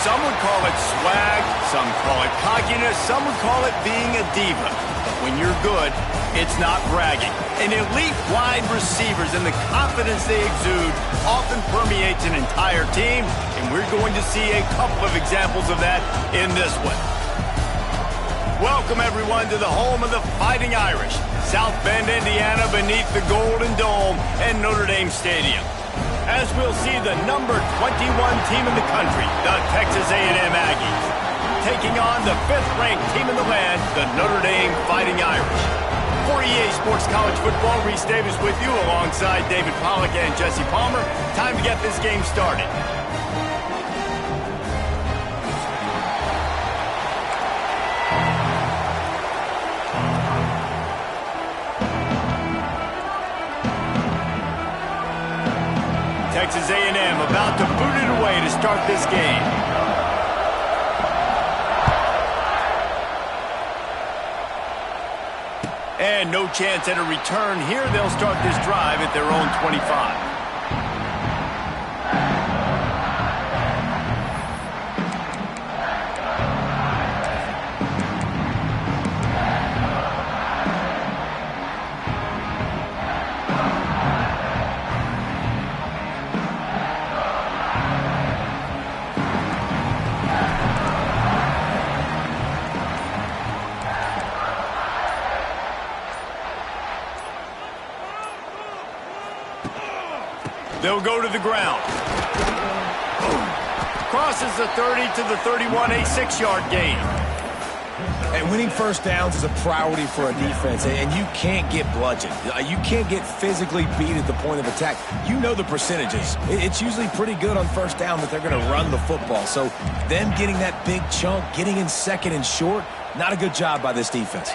Some would call it swag, some call it cockiness, some would call it being a diva. But when you're good, it's not bragging. And elite wide receivers and the confidence they exude often permeates an entire team, and we're going to see a couple of examples of that in this one. Welcome, everyone, to the home of the Fighting Irish, South Bend, Indiana, beneath the Golden Dome and Notre Dame Stadium. As we'll see the number 21 team in the country, the Texas A&M Aggies, taking on the 5th-ranked team in the land, the Notre Dame Fighting Irish. For EA Sports College Football, Reese Davis with you alongside David Pollack and Jesse Palmer. Time to get this game started. Texas A&M about to boot it away to start this game. And no chance at a return here. They'll start this drive at their own 25. They'll go to the ground. Crosses the 30 to the 31, a 6-yard gain. And winning first downs is a priority for a defense, and you can't get bludgeoned. You can't get physically beat at the point of attack. You know the percentages. It's usually pretty good on first down that they're going to run the football. So them getting that big chunk, getting in second and short, not a good job by this defense.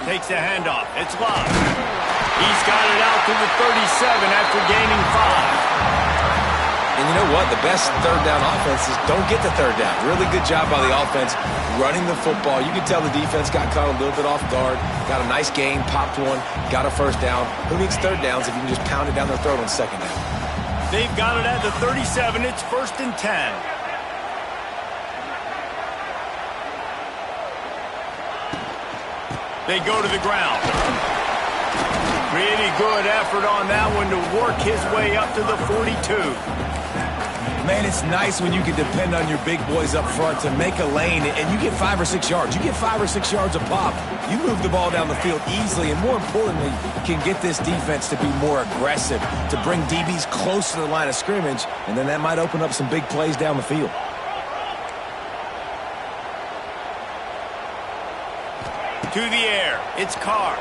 Takes the handoff. It's Love. He's got it out to the 37 after gaining 5. And you know what? The best third down offenses don't get the third down. Really good job by the offense running the football. You can tell the defense got caught a little bit off guard. Got a nice gain, popped one, got a first down. Who needs third downs if you can just pound it down their throat on second down? They've got it at the 37. It's 1st and 10. They go to the ground. Pretty good effort on that one to work his way up to the 42. Man, it's nice when you can depend on your big boys up front to make a lane, and you get 5 or 6 yards. You get 5 or 6 yards a pop. You move the ball down the field easily, and more importantly, can get this defense to be more aggressive, to bring DBs close to the line of scrimmage, and then that might open up some big plays down the field. To the air, it's Carr.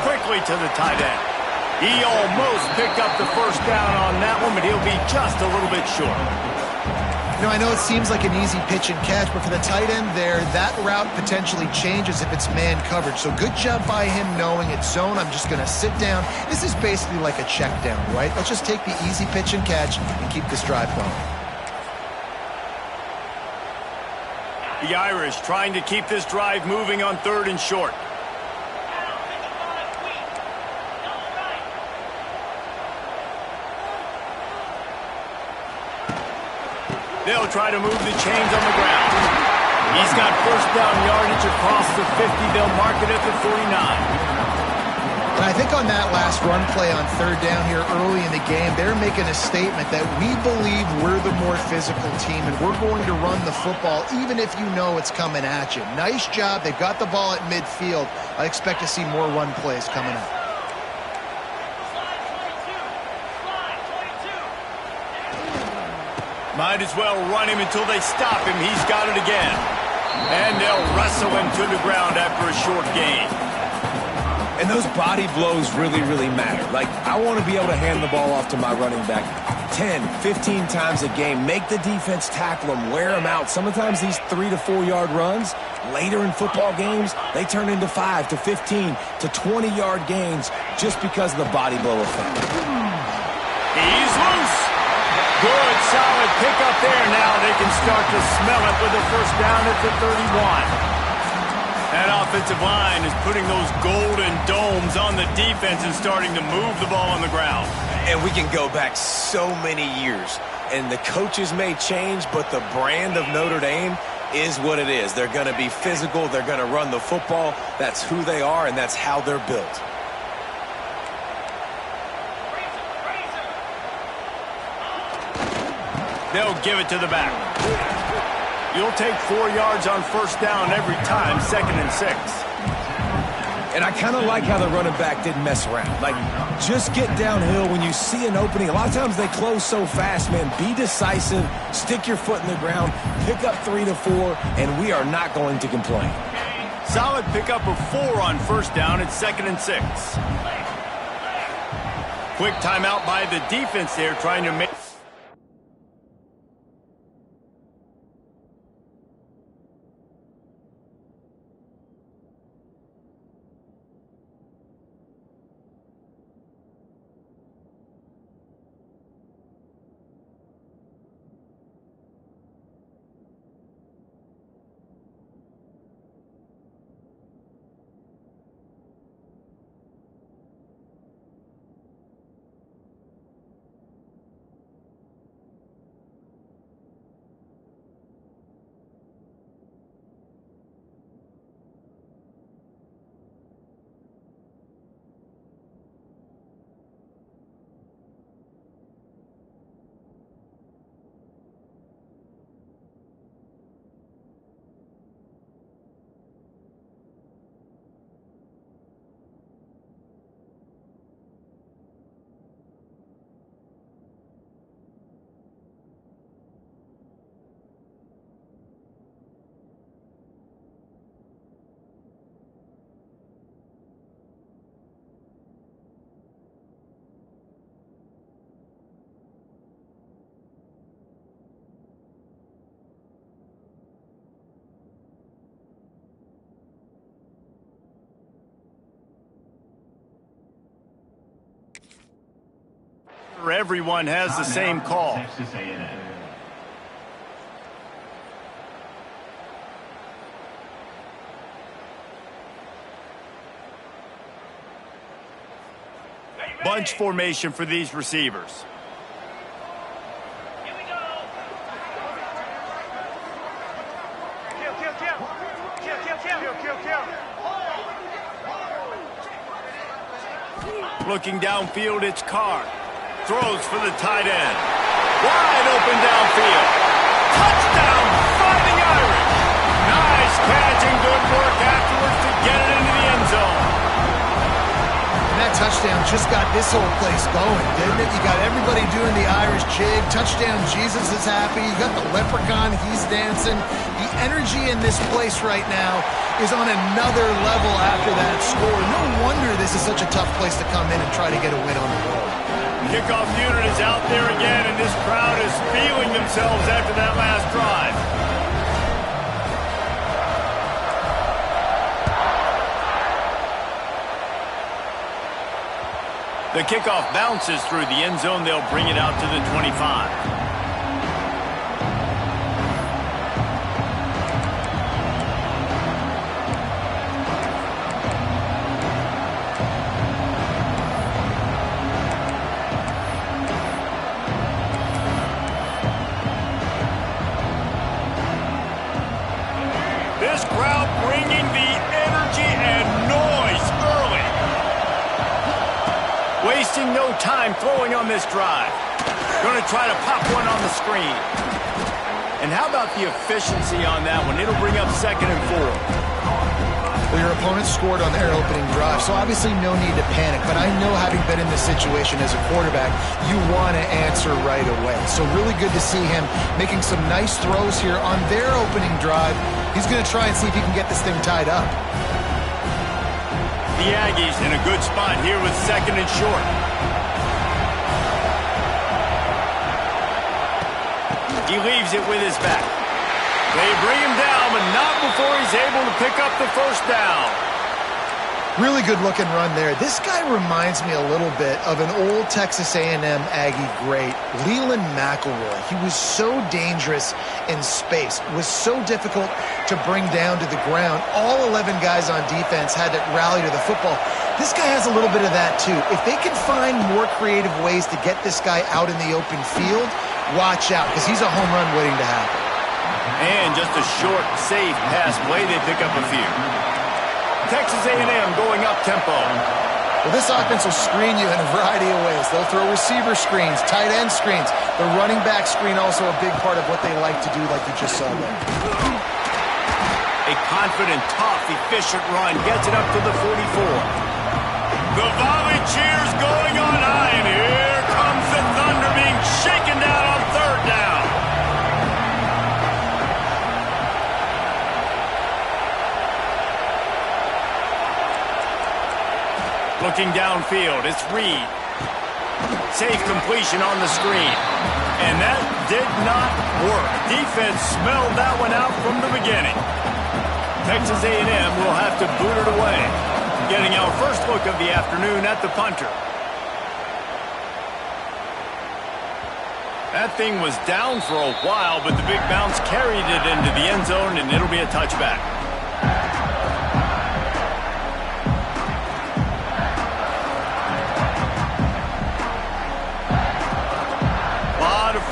Quickly to the tight end. He almost picked up the first down on that one, but he'll be just a little bit short. You know, I know it seems like an easy pitch and catch, but for the tight end there, that route potentially changes if it's man coverage. So good job by him knowing it's zone. I'm just going to sit down. This is basically like a check down, right? Let's just take the easy pitch and catch and keep this drive going. The Irish trying to keep this drive moving on 3rd and short. They'll try to move the chains on the ground. He's got first down yardage across the 50. They'll mark it at the 49. And I think on that last run play on 3rd down here early in the game, they're making a statement that we believe we're the more physical team and we're going to run the football even if you know it's coming at you. Nice job. They've got the ball at midfield. I expect to see more run plays coming up. Might as well run him until they stop him. He's got it again. And they'll wrestle him to the ground after a short gain. And those body blows really, really matter. Like, I want to be able to hand the ball off to my running back 10, 15 times a game. Make the defense tackle them, wear them out. Sometimes these 3 to 4 yard runs, later in football games, they turn into 5 to 15 to 20 yard gains just because of the body blow effect. He's loose. Good, solid pickup there. Now they can start to smell it with a first down at the 31. That offensive line is putting those golden domes on the defense and starting to move the ball on the ground. And we can go back so many years, and the coaches may change, but the brand of Notre Dame is what it is. They're going to be physical. They're going to run the football. That's who they are, and that's how they're built. They'll give it to the back. You'll take 4 yards on first down every time, 2nd and 6. And I kind of like how the running back didn't mess around. Like, just get downhill when you see an opening. A lot of times they close so fast, man. Be decisive, stick your foot in the ground, pick up 3 to 4, and we are not going to complain. Solid pickup of 4 on first down at 2nd and 6. Quick timeout by the defense there, trying to make... Everyone has the same call. Bunch formation for these receivers. Looking downfield, it's Carr. Throws for the tight end. Wide open downfield. Touchdown, Fighting Irish. Nice catch and good work afterwards to get it into the end zone. And that touchdown just got this whole place going, didn't it? You got everybody doing the Irish jig. Touchdown, Jesus is happy. You got the leprechaun, he's dancing. The energy in this place right now is on another level after that score. No wonder this is such a tough place to come in and try to get a win on the road. Kickoff unit is out there again, and this crowd is feeling themselves after that last drive. The kickoff bounces through the end zone. They'll bring it out to the 25. This crowd bringing the energy and noise early. Wasting no time throwing on this drive. Going to try to pop one on the screen. And how about the efficiency on that one? It'll bring up 2nd and 4. Well, your opponent scored on their opening drive, so obviously no need to panic. But I know, having been in this situation as a quarterback, you want to answer right away. So really good to see him making some nice throws here on their opening drive. He's going to try and see if he can get this thing tied up. The Aggies in a good spot here with 2nd and short. He leaves it with his back. They bring him down, but not before he's able to pick up the first down. Really good-looking run there. This guy reminds me a little bit of an old Texas A&M Aggie great, Leland McElroy. He was so dangerous in space, was so difficult to bring down to the ground. All 11 guys on defense had to rally to the football. This guy has a little bit of that, too. If they can find more creative ways to get this guy out in the open field, watch out, because he's a home run waiting to happen. And just a short, safe pass play, they pick up a few. Texas A&M going up tempo. Well, this offense will screen you in a variety of ways. They'll throw receiver screens, tight end screens. The running back screen also a big part of what they like to do, like you just saw there. A confident, tough, efficient run gets it up to the 44. The volley cheers going on high, and here comes the Thunder being shaken down on third down. Looking downfield, it's Reed. Safe completion on the screen. And that did not work. Defense smelled that one out from the beginning. Texas A&M will have to boot it away. Getting our first look of the afternoon at the punter. That thing was down for a while, but the big bounce carried it into the end zone, and it'll be a touchback.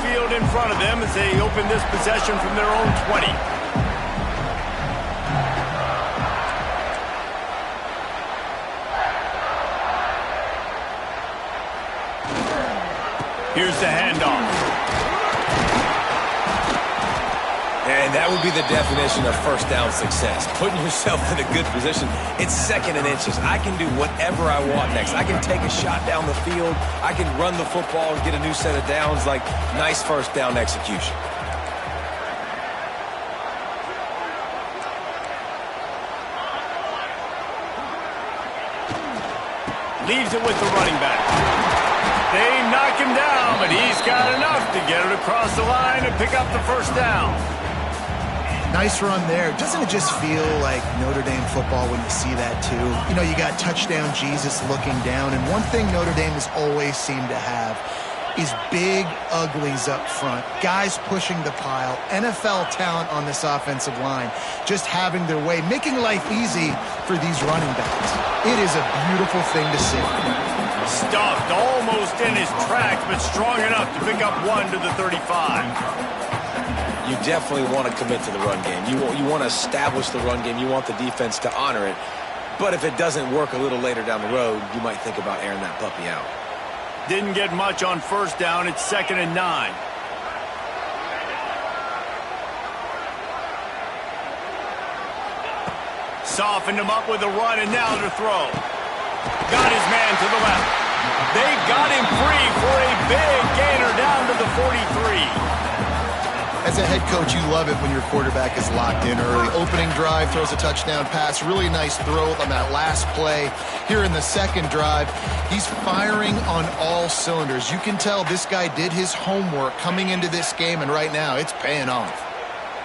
Field in front of them as they open this possession from their own 20. Here's the handoff. And that would be the definition of first down success. Putting yourself in a good position. It's second and inches. I can do whatever I want next. I can take a shot down the field. I can run the football and get a new set of downs. Like, nice first down execution. Leaves it with the running back. They knock him down, but he's got enough to get it across the line and pick up the first down. Nice run there. Doesn't it just feel like Notre Dame football when you see that, too? You know, you got touchdown Jesus looking down, and one thing Notre Dame has always seemed to have is big uglies up front, guys pushing the pile, NFL talent on this offensive line, just having their way, making life easy for these running backs. It is a beautiful thing to see. Stuffed almost in his tracks, but strong enough to pick up one to the 35. You definitely want to commit to the run game. You want to establish the run game. You want the defense to honor it. But if it doesn't work a little later down the road, you might think about airing that puppy out. Didn't get much on first down. It's 2nd and 9. Softened him up with a run, and now to throw. Got his man to the left. They got him free for a big gainer down to the 43. As a head coach, you love it when your quarterback is locked in early. Opening drive, throws a touchdown pass. Really nice throw on that last play. Here in the second drive, he's firing on all cylinders. You can tell this guy did his homework coming into this game, and right now it's paying off.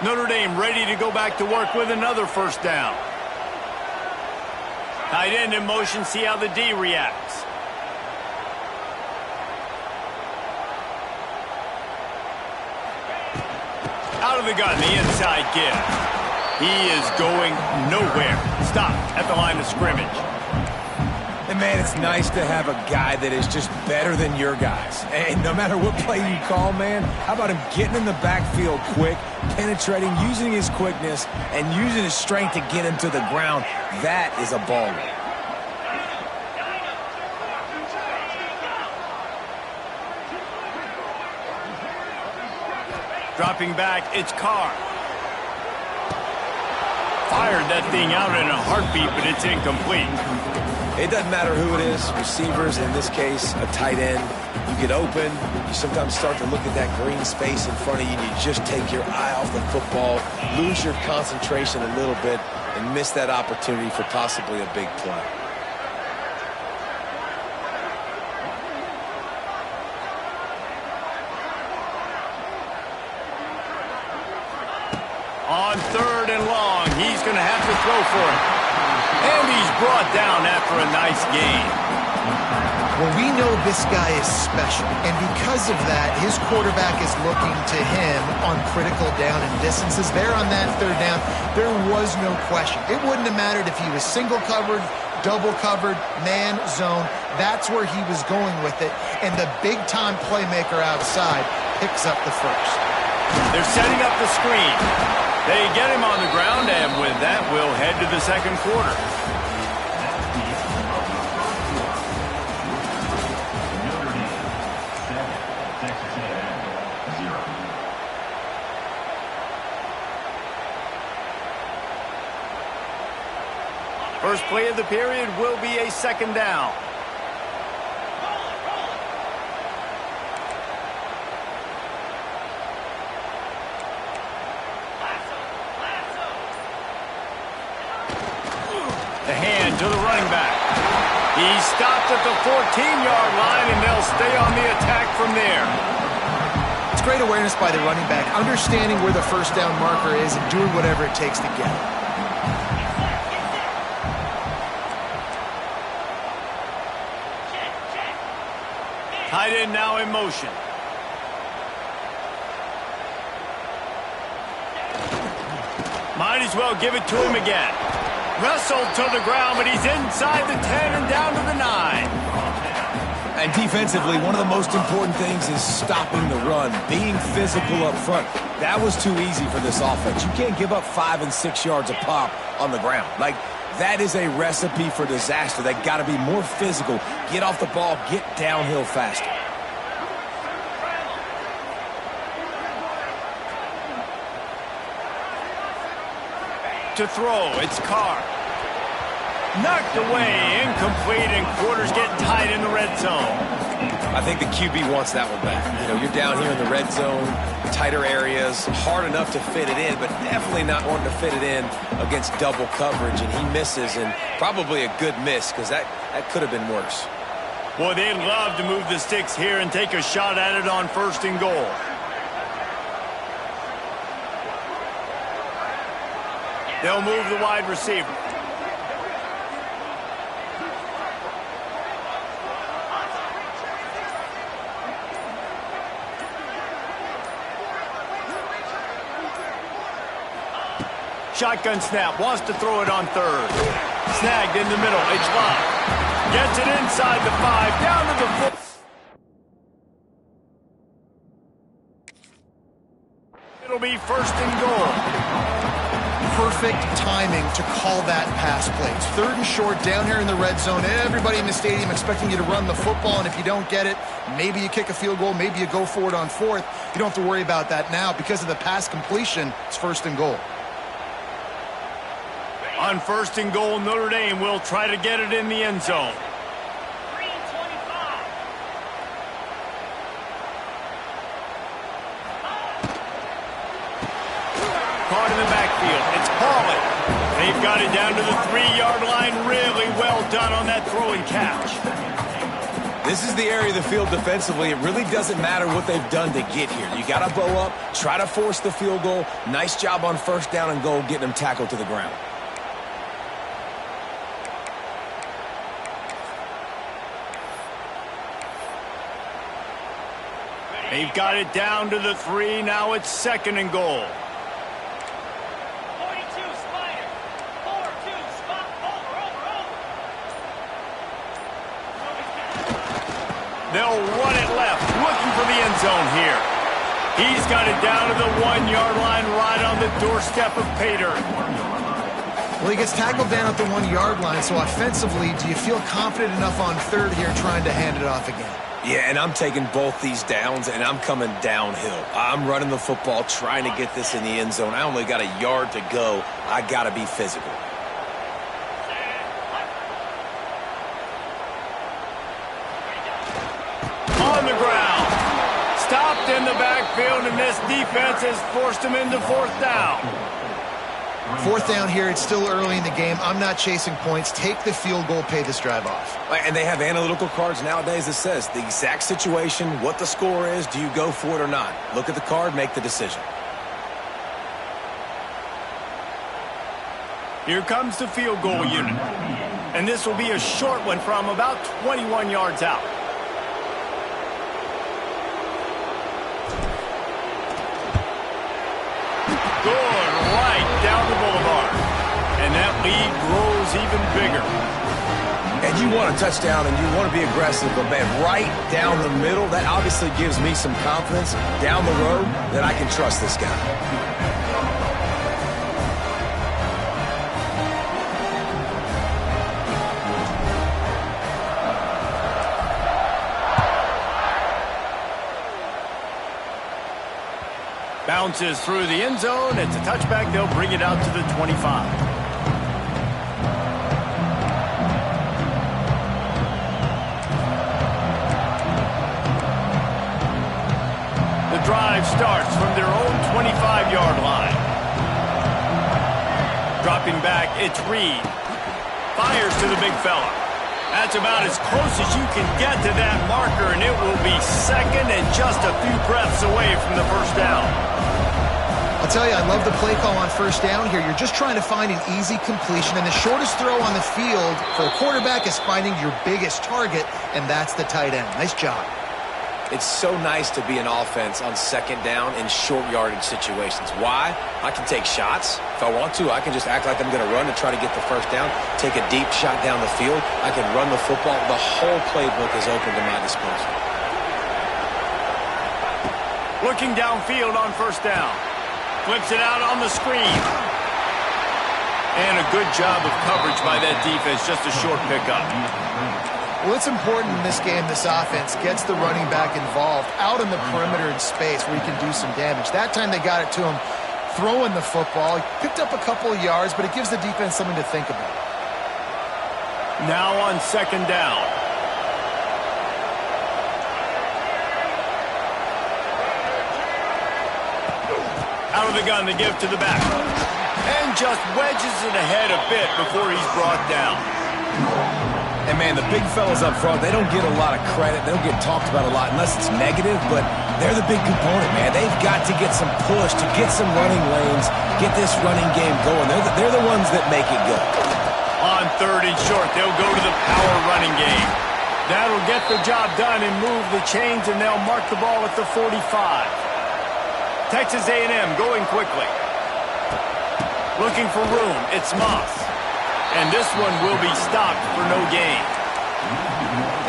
Notre Dame ready to go back to work with another first down. Tight end in motion, see how the D reacts. Out of the gun, the inside give. He is going nowhere. Stop at the line of scrimmage. And, man, it's nice to have a guy that is just better than your guys. And no matter what play you call, man, how about him getting in the backfield quick, penetrating, using his quickness, and using his strength to get him to the ground. That is a baller. Dropping back, it's Carr. Fired that thing out in a heartbeat, but it's incomplete. It doesn't matter who it is, receivers, in this case, a tight end. You get open, you sometimes start to look at that green space in front of you, and you just take your eye off the football, lose your concentration a little bit, and miss that opportunity for possibly a big play. On 3rd and long, he's going to have to throw for it. And he's brought down after a nice gain. Well, we know this guy is special, and because of that, his quarterback is looking to him on critical down and distances. There on that third down, there was no question. It wouldn't have mattered if he was single covered, double covered, man, zone. That's where he was going with it, and the big-time playmaker outside picks up the first. They're setting up the screen. They get him on the ground, and with that, we'll head to the second quarter. First play of the period will be a second down. The hand to the running back. He's stopped at the 14-yard line, and they'll stay on the attack from there. It's great awareness by the running back, understanding where the first down marker is and doing whatever it takes to get it. Tight end now in motion. Might as well give it to him again. Wrestled to the ground, but he's inside the 10 and down to the 9. And defensively, one of the most important things is stopping the run, being physical up front. That was too easy for this offense. You can't give up 5 and 6 yards a pop on the ground. Like, that is a recipe for disaster. They got to be more physical, get off the ball, get downhill faster. To throw, it's Carr. Knocked away, incomplete, and quarters get tight in the red zone. I think the QB wants that one back. You know, you're down here in the red zone, tighter areas, hard enough to fit it in, but definitely not wanting to fit it in against double coverage, and he misses, and probably a good miss, because that could have been worse. Boy, they'd love to move the sticks here and take a shot at it on first and goal. They'll move the wide receiver. Shotgun snap, wants to throw it on third. Snagged in the middle, it's locked. Gets it inside the 5, down to the 4. It'll be first and goal. Perfect timing to call that pass play. It's third and short down here in the red zone. Everybody in the stadium expecting you to run the football, and if you don't get it, maybe you kick a field goal, maybe you go for it on fourth. You don't have to worry about that now. Because of the pass completion, it's first and goal. On first and goal, Notre Dame will try to get it in the end zone. Caught in the backfield. It's Paulin. They've got it down to the 3-yard line. Really well done on that throw and catch. This is the area of the field defensively. It really doesn't matter what they've done to get here. You got to bow up, try to force the field goal. Nice job on first down and goal, getting them tackled to the ground. They've got it down to the 3. Now it's second and goal. 42, Spider. 4-2, spot, over. They'll run it left, looking for the end zone here. He's got it down to the 1-yard line, right on the doorstep of Pater. Well, he gets tackled down at the 1-yard line, so offensively, do you feel confident enough on third here trying to hand it off again? Yeah, and I'm taking both these downs, and I'm coming downhill. I'm running the football, trying to get this in the end zone. I only got a yard to go. I got to be physical. On the ground. Stopped in the backfield, and this defense has forced him into fourth down. Fourth down here, it's still early in the game. I'm not chasing points. Take the field goal, pay this drive off. And they have analytical cards nowadays that says the exact situation, what the score is, do you go for it or not? Look at the card, make the decision. Here comes the field goal unit. And this will be a short one from about 21 yards out. Good, right down the boulevard. And that lead grows even bigger. And you want a touchdown and you want to be aggressive, but man, right down the middle, that obviously gives me some confidence down the road that I can trust this guy. Bounces through the end zone. It's a touchback. They'll bring it out to the 25. The drive starts from their own 25-yard line. Dropping back, it's Reed. Fires to the big fella. That's about as close as you can get to that marker, and it will be second and just a few breaths away from the first down. I'll tell you, I love the play call on first down here. You're just trying to find an easy completion, and the shortest throw on the field for a quarterback is finding your biggest target, and that's the tight end. Nice job. It's so nice to be an offense on second down in short yardage situations. Why? I can take shots. If I want to, I can just act like I'm going to run to try to get the first down, take a deep shot down the field. I can run the football. The whole playbook is open to my disposal. Looking downfield on first down. Flips it out on the screen. And a good job of coverage by that defense. Just a short pickup. Well, it's important in this game, this offense gets the running back involved out in the perimeter in space where he can do some damage. That time they got it to him throwing the football. He picked up a couple of yards, but it gives the defense something to think about. Now on second down. Out of the gun, they give to the back. And just wedges it ahead a bit before he's brought down. And, man, the big fellas up front, they don't get a lot of credit. They don't get talked about a lot unless it's negative, but they're the big component, man. They've got to get some push, to get some running lanes, get this running game going. They're the ones that make it go. On third and short, they'll go to the power running game. That'll get the job done and move the chains, and they'll mark the ball at the 45. Texas A&M going quickly. Looking for room, it's Moss. And this one will be stopped for no gain.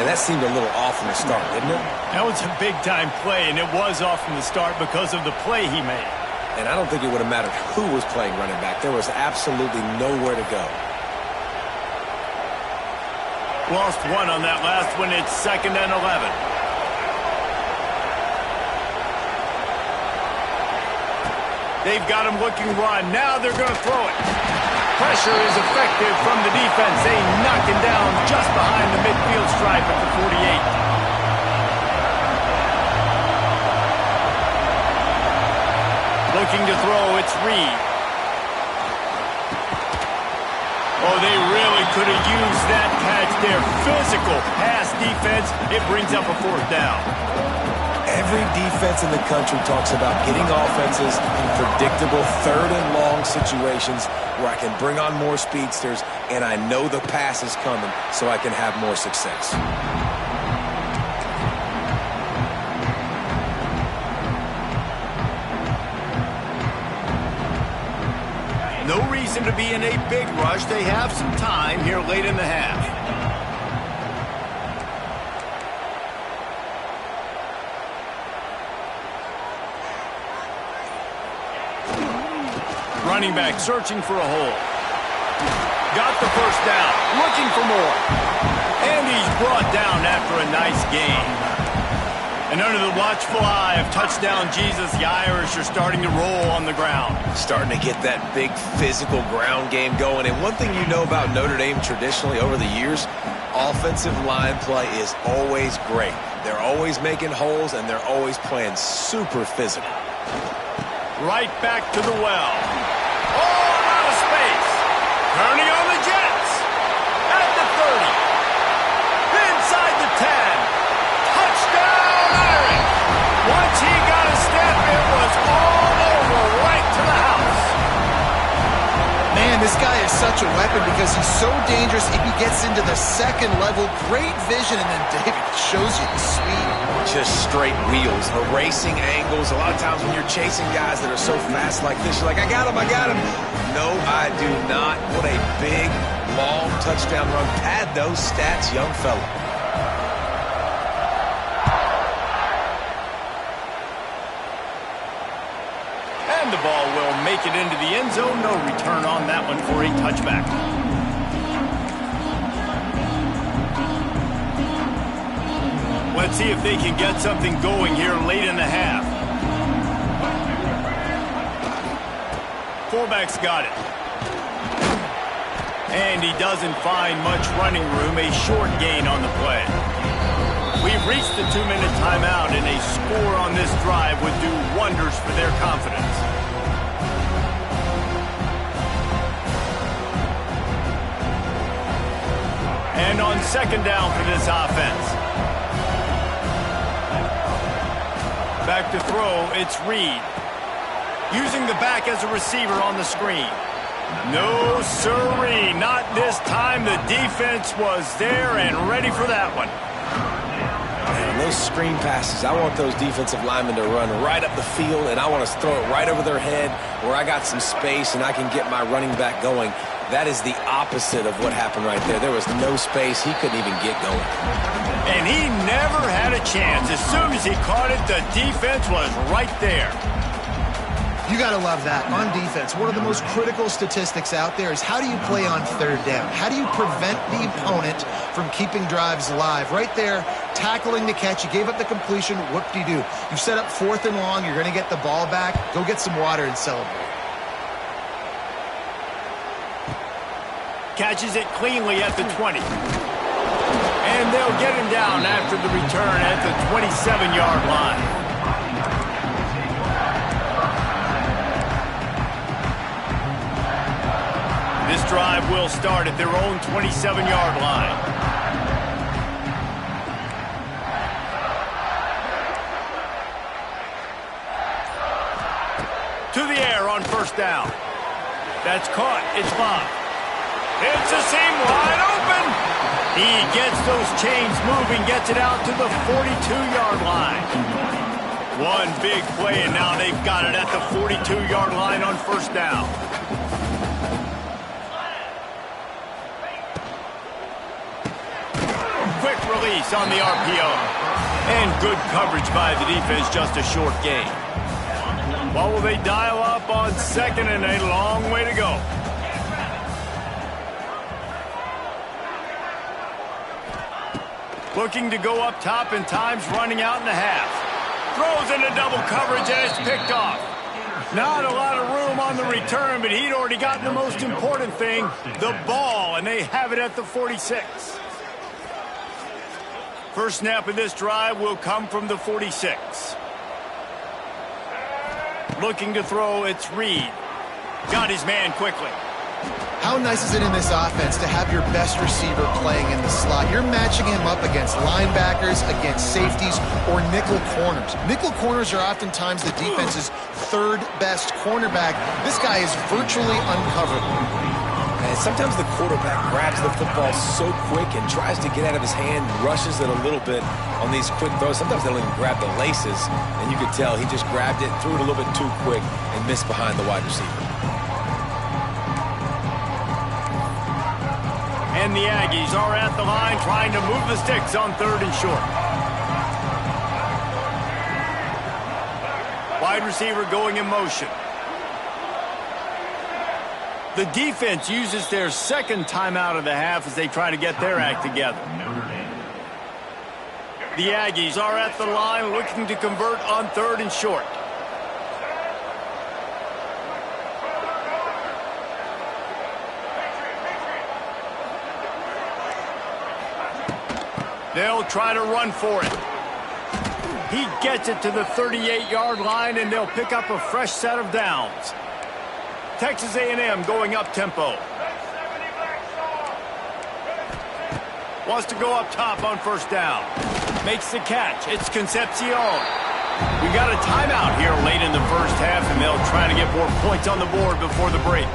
And that seemed a little off from the start, didn't it? That was a big-time play, and it was off from the start because of the play he made. And I don't think it would have mattered who was playing running back. There was absolutely nowhere to go. Lost one on that last one. It's 2nd and 11. They've got him looking run. Now they're going to throw it. Pressure is effective from the defense. They knock him down just behind the midfield stripe at the 48. Looking to throw, it's Reed. Oh, they really could have used that catch there. Physical pass defense. It brings up a 4th down. Every defense in the country talks about getting offenses in predictable third and long situations where I can bring on more speedsters and I know the pass is coming so I can have more success. No reason to be in a big rush. They have some time here late in the half. Running back searching for a hole. Got the first down. Looking for more. And he's brought down after a nice gain. And under the watchful eye of touchdown Jesus, the Irish are starting to roll on the ground. Starting to get that big physical ground game going. And one thing you know about Notre Dame traditionally over the years, offensive line play is always great. They're always making holes and they're always playing super physical. Right back to the well. Oh, out of space. Turning on the Jets. At the 30. Inside the 10. Touchdown, Irish. Once he got a step, it was all over right to the house. Man, this guy is such a weapon because he's so dangerous if he gets into the second level. Great vision, and then David shows you the speed. Just straight wheels, erasing angles. A lot of times when you're chasing guys that are so fast like this, you're like, I got him, I got him. No, I do not. What a big, long touchdown run. Pad those stats, young fella. And the ball will make it into the end zone. No return on that one for a touchback. Let's see if they can get something going here late in the half. Fullback's got it. And he doesn't find much running room. A short gain on the play. We've reached the 2-minute timeout, and a score on this drive would do wonders for their confidence. And on second down for this offense. Back to throw, it's Reed. Using the back as a receiver on the screen. No, sirree, not this time. The defense was there and ready for that one. Man, those screen passes, I want those defensive linemen to run right up the field, and I want to throw it right over their head where I got some space and I can get my running back going. That is the opposite of what happened right there. There was no space. He couldn't even get going. And he never had a chance. As soon as he caught it, the defense was right there. You got to love that. On defense, one of the most critical statistics out there is how do you play on third down? How do you prevent the opponent from keeping drives alive? Right there, tackling the catch. You gave up the completion. What do? You set up 4th and long. You're going to get the ball back. Go get some water and celebrate. Catches it cleanly at the 20. And they'll get him down after the return at the 27-yard line. This drive will start at their own 27-yard line. To the air on first down. That's caught. It's Bob. It's a seam wide open. He gets those chains moving, gets it out to the 42-yard line. One big play, and now they've got it at the 42-yard line on first down. Quick release on the RPO. And good coverage by the defense, just a short gain. What will they dial up on second, and a long way to go? Looking to go up top, and time's running out in the half. Throws into double coverage, and it's picked off. Not a lot of room on the return, but he'd already gotten the most important thing, the ball, and they have it at the 46. First snap of this drive will come from the 46. Looking to throw, it's Reed. Got his man quickly. How nice is it in this offense to have your best receiver playing in the slot? You're matching him up against linebackers, against safeties, or nickel corners. Nickel corners are oftentimes the defense's third best cornerback. This guy is virtually uncoverable. And sometimes the quarterback grabs the football so quick and tries to get out of his hand, rushes it a little bit on these quick throws. Sometimes they don't even grab the laces, and you could tell he just grabbed it, threw it a little bit too quick, and missed behind the wide receiver. And the Aggies are at the line trying to move the sticks on third and short. Wide receiver going in motion. The defense uses their second timeout of the half as they try to get their act together. The Aggies are at the line looking to convert on third and short. They'll try to run for it. He gets it to the 38-yard line, and they'll pick up a fresh set of downs. Texas A&M going up tempo. Wants to go up top on first down. Makes the catch. It's Concepcion. We got a timeout here late in the first half, and they'll try to get more points on the board before the break.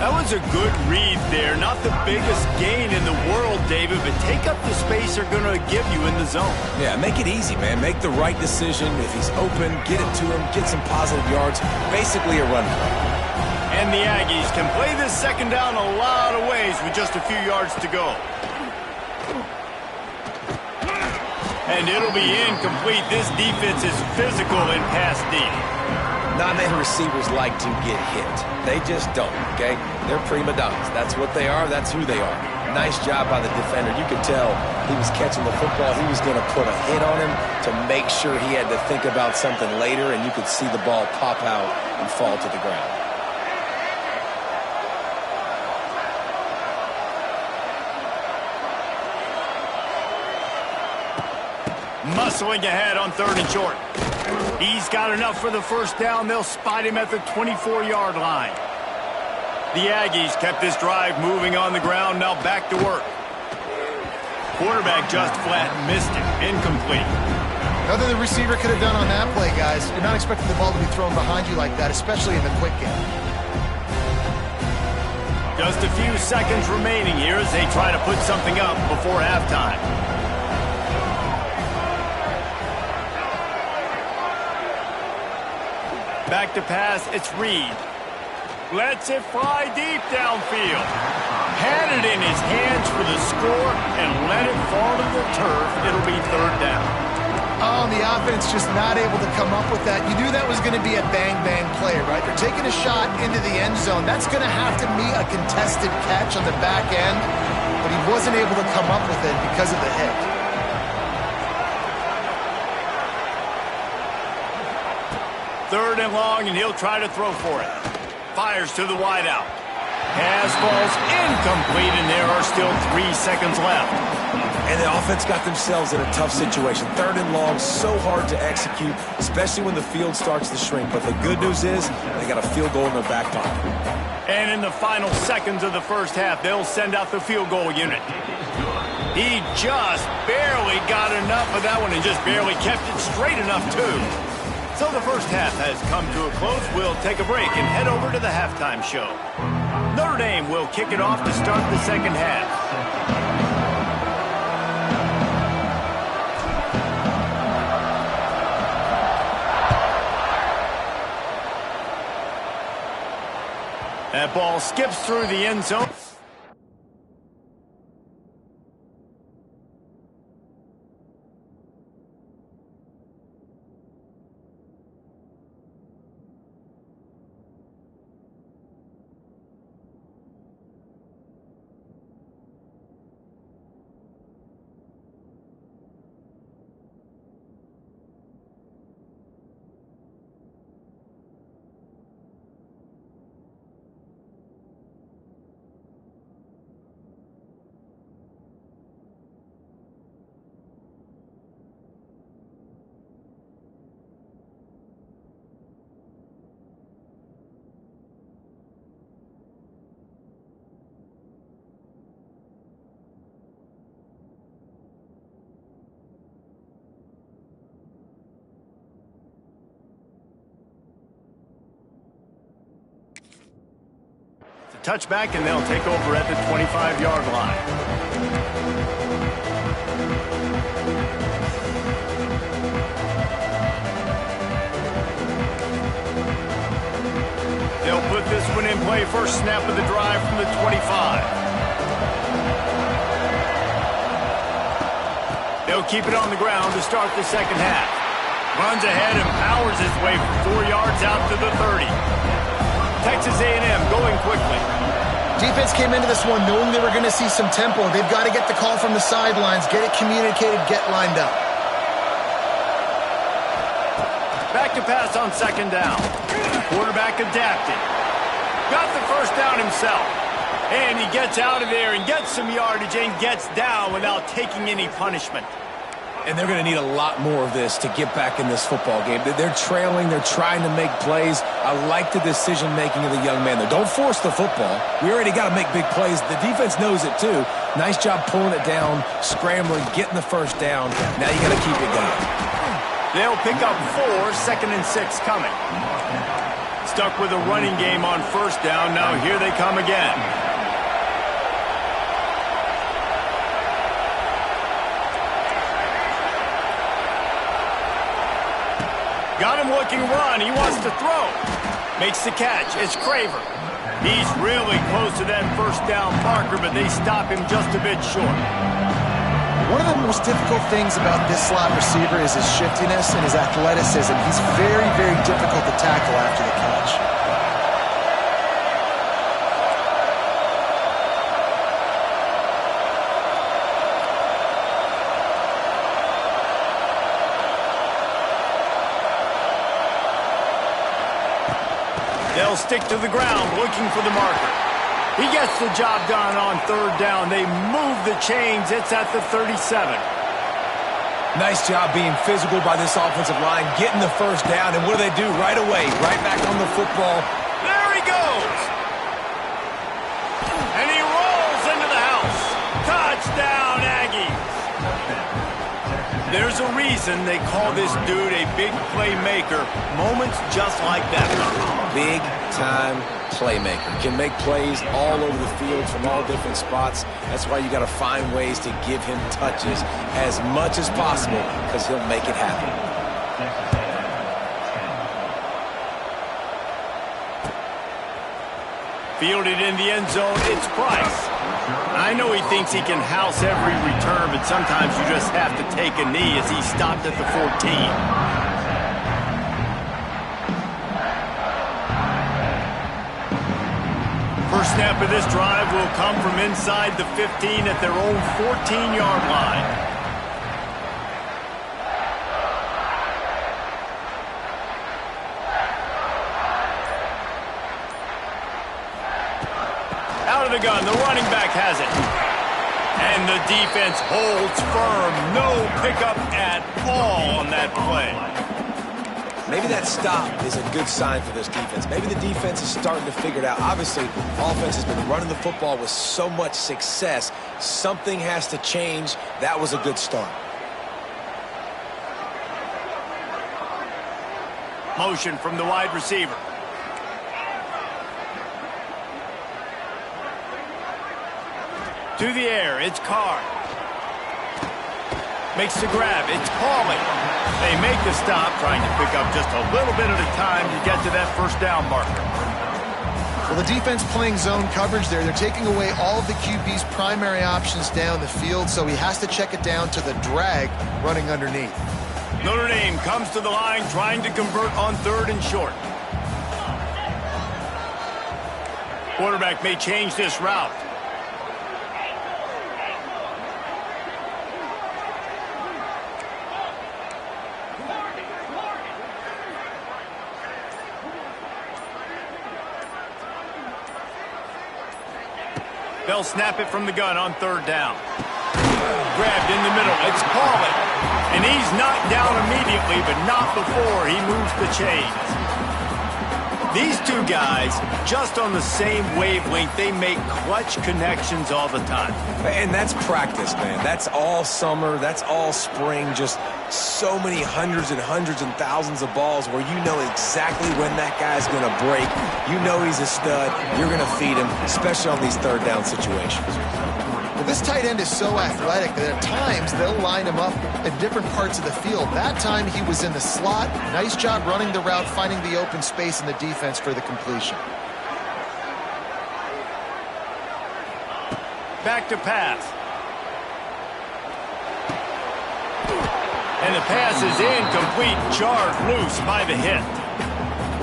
That was a good read there. Not the biggest gain in the world, David, but take up the space they're going to give you in the zone. Yeah, make it easy, man. Make the right decision. If he's open, get it to him, get some positive yards. Basically a run play. And the Aggies can play this second down a lot of ways with just a few yards to go. And it'll be incomplete. This defense is physical in pass D. Not many receivers like to get hit. They just don't, okay? They're prima donnas. That's what they are. That's who they are. Nice job by the defender. You could tell he was catching the football. He was going to put a hit on him to make sure he had to think about something later, and you could see the ball pop out and fall to the ground. Muscling ahead on 3rd and short. He's got enough for the first down. They'll spot him at the 24-yard line. The Aggies kept this drive moving on the ground. Now back to work. Quarterback just flat missed it. Incomplete. Nothing the receiver could have done on that play, guys. You're not expecting the ball to be thrown behind you like that, especially in the quick game. Just a few seconds remaining here as they try to put something up before halftime. Back to pass, it's Reed. Lets it fly deep downfield. Had it in his hands for the score and let it fall to the turf. It'll be 3rd down. Oh, and the offense just not able to come up with that. You knew that was going to be a bang-bang play, right? They're taking a shot into the end zone. That's going to have to be a contested catch on the back end, but he wasn't able to come up with it because of the hit. Third and long, and he'll try to throw for it. Fires to the wideout. Pass falls incomplete, and there are still 3 seconds left. And the offense got themselves in a tough situation. 3rd and long, so hard to execute, especially when the field starts to shrink. But the good news is they got a field goal in their back pocket. And in the final seconds of the first half, they'll send out the field goal unit. He just barely got enough of that one and just barely kept it straight enough, too. So the first half has come to a close. We'll take a break and head over to the halftime show. Notre Dame will kick it off to start the second half. That ball skips through the end zone. Touchback, and they'll take over at the 25-yard line. They'll put this one in play. First snap of the drive from the 25. They'll keep it on the ground to start the second half. Runs ahead and powers his way for 4 yards out to the 30. Texas A&M going quickly. Defense came into this one knowing they were going to see some tempo. They've got to get the call from the sidelines, get it communicated, get lined up. Back to pass on second down. Quarterback adapted. Got the first down himself. And he gets out of there and gets some yardage and gets down without taking any punishment. And they're going to need a lot more of this to get back in this football game. They're trailing. They're trying to make plays. I like the decision-making of the young man, though. Don't force the football. We already got to make big plays. The defense knows it, too. Nice job pulling it down, scrambling, getting the first down. Now you got to keep it going. They'll pick up 4, 2nd and 6 coming. Stuck with a running game on first down. Now here they come again. Got him looking run. He wants to throw. Makes the catch. It's Craver. He's really close to that first down marker, but they stop him just a bit short. One of the most difficult things about this slot receiver is his shiftiness and his athleticism. He's very, very difficult to tackle after the catch. They'll stick to the ground looking for the marker. He gets the job done on third down. They move the chains. It's at the 37. Nice job being physical by this offensive line, getting the first down, and what do? Right away, right back on the football. There he goes. And he rolls into the house. Touchdown, Aggies. There's a reason they call this dude a big playmaker. Moments just like that. Big-time playmaker. Can make plays all over the field from all different spots. That's why you got to find ways to give him touches as much as possible, because he'll make it happen. Fielded in the end zone, it's Price. I know he thinks he can house every return, but sometimes you just have to take a knee as he stopped at the 14. First snap of this drive will come from inside the 15 at their own 14-yard line. Out of the gun, the running back has it. And the defense holds firm. No pickup at all on that play. Maybe that stop is a good sign for this defense. Maybe the defense is starting to figure it out. Obviously, offense has been running the football with so much success. Something has to change. That was a good start. Motion from the wide receiver. To the air, it's Carr. Makes the grab, it's Pauly. They make the stop, trying to pick up just a little bit at a time to get to that first down marker. Well, the defense playing zone coverage there. They're taking away all of the QB's primary options down the field, so he has to check it down to the drag running underneath. Notre Dame comes to the line, trying to convert on third and short. Quarterback may change this route. They'll snap it from the gun on third down. Grabbed in the middle. It's Pauly. And he's knocked down immediately, but not before he moves the chains. These two guys, just on the same wavelength, they make clutch connections all the time. And that's practice, man. That's all summer. That's all spring. Just so many hundreds and thousands of balls where you know exactly when that guy's going to break. You know he's a stud. You're going to feed him, especially on these third down situations. Well, this tight end is so athletic that at times they'll line him up at different parts of the field. That time he was in the slot. Nice job running the route, finding the open space in the defense for the completion. Back to pass. And the pass is incomplete, jarred loose by the hit.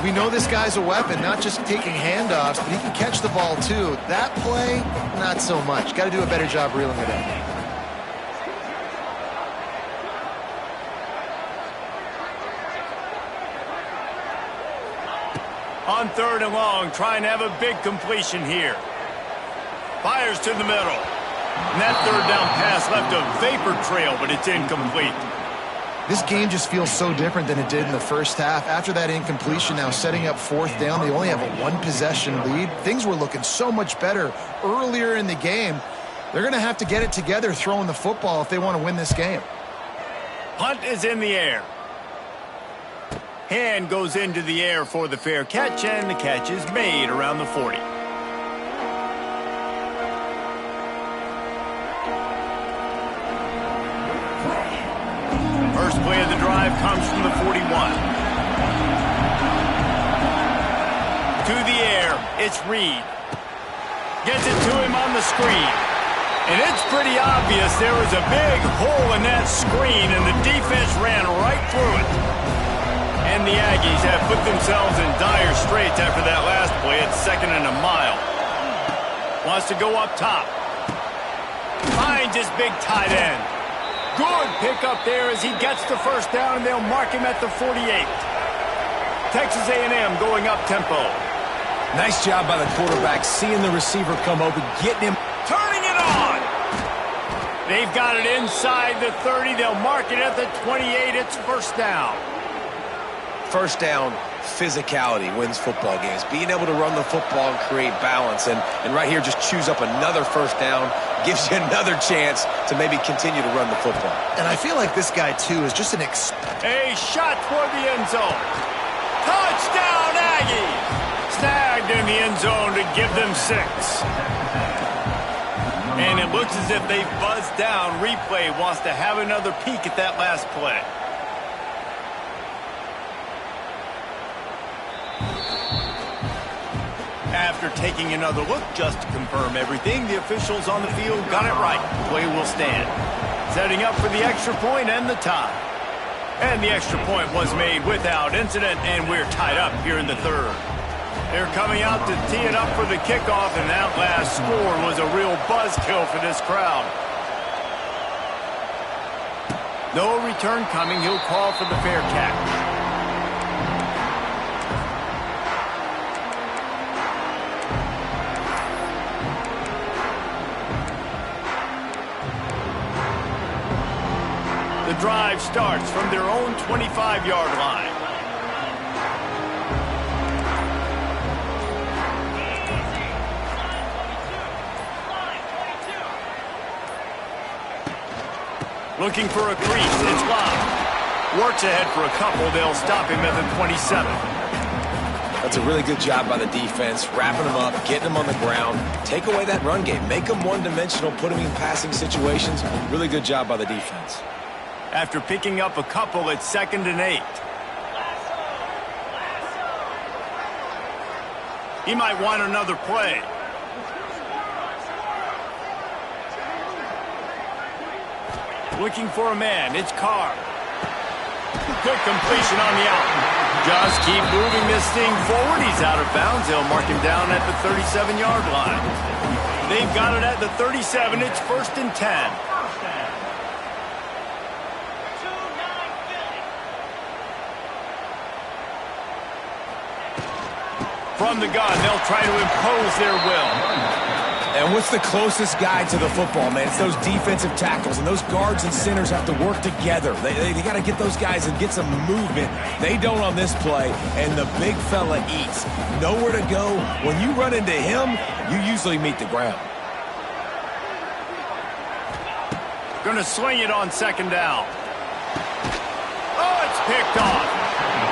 We know this guy's a weapon, not just taking handoffs, but he can catch the ball too. That play, not so much. Got to do a better job reeling it in. On third and long, trying to have a big completion here. Fires to the middle. And that third down pass left a vapor trail, but it's incomplete. This game just feels so different than it did in the first half. After that incompletion, now setting up fourth down, they only have a one-possession lead. Things were looking so much better earlier in the game. They're going to have to get it together throwing the football if they want to win this game. Punt is in the air. Hand goes into the air for the fair catch, and the catch is made around the 40. First play of the drive comes from the 41. To the air, it's Reed. Gets it to him on the screen. And it's pretty obvious there was a big hole in that screen, and the defense ran right through it. And the Aggies have put themselves in dire straits after that last play at 2nd and a mile. Wants to go up top. Finds his big tight end. Good pickup there as he gets the first down, and they'll mark him at the 48. Texas A&M going up tempo. Nice job by the quarterback, seeing the receiver come open, getting him. Turning it on. They've got it inside the 30. They'll mark it at the 28. It's first down. First down, physicality wins football games. Being able to run the football and create balance. And right here, just choose up another first down. Gives you another chance to maybe continue to run the football. And I feel like this guy, too, is just a shot toward the end zone. Touchdown, Aggies! Snagged in the end zone to give them 6. And it looks as if they buzzed down. Replay wants to have another peek at that last play. After taking another look just to confirm everything, the officials on the field got it right. Play will stand. Setting up for the extra point and the tie. And the extra point was made without incident, and we're tied up here in the 3rd. They're coming out to tee it up for the kickoff, and that last score was a real buzzkill for this crowd. No return coming. He'll call for the fair catch. The drive starts from their own 25-yard line. Looking for a crease. It's locked. Works ahead for a couple. They'll stop him at the 27. That's a really good job by the defense, wrapping them up, getting them on the ground. Take away that run game. Make them one-dimensional, put them in passing situations. Really good job by the defense. After picking up a couple, it's 2nd and 8. He might want another play. Looking for a man. It's Carr. Good completion on the out. Just keep moving this thing forward. He's out of bounds. They'll mark him down at the 37-yard line. They've got it at the 37. It's 1st and 10. From the gun, they'll try to impose their will. And what's the closest guy to the football, man? It's those defensive tackles, and those guards and centers have to work together. They got to get those guys and get some movement. They don't on this play, and the big fella eats. Nowhere to go. When you run into him, you usually meet the ground. Going to swing it on 2nd down. Oh, it's picked off.